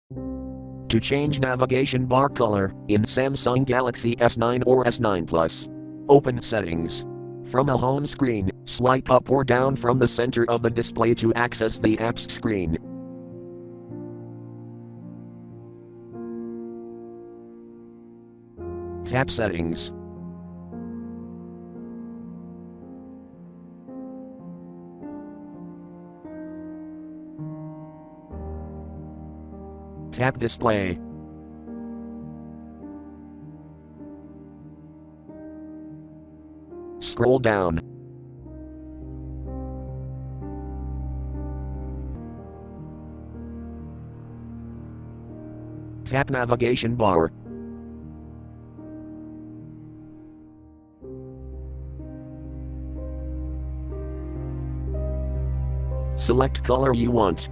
To change navigation bar color in Samsung Galaxy S9 or S9 Plus, open Settings. From a home screen, swipe up or down from the center of the display to access the apps screen. Tap Settings. Tap Display. Scroll down. Tap Navigation bar. Select color you want.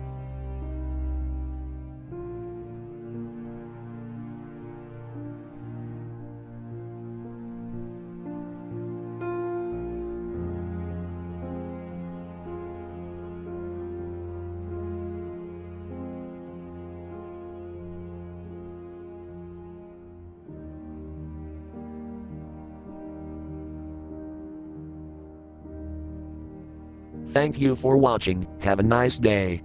Thank you for watching. Have a nice day.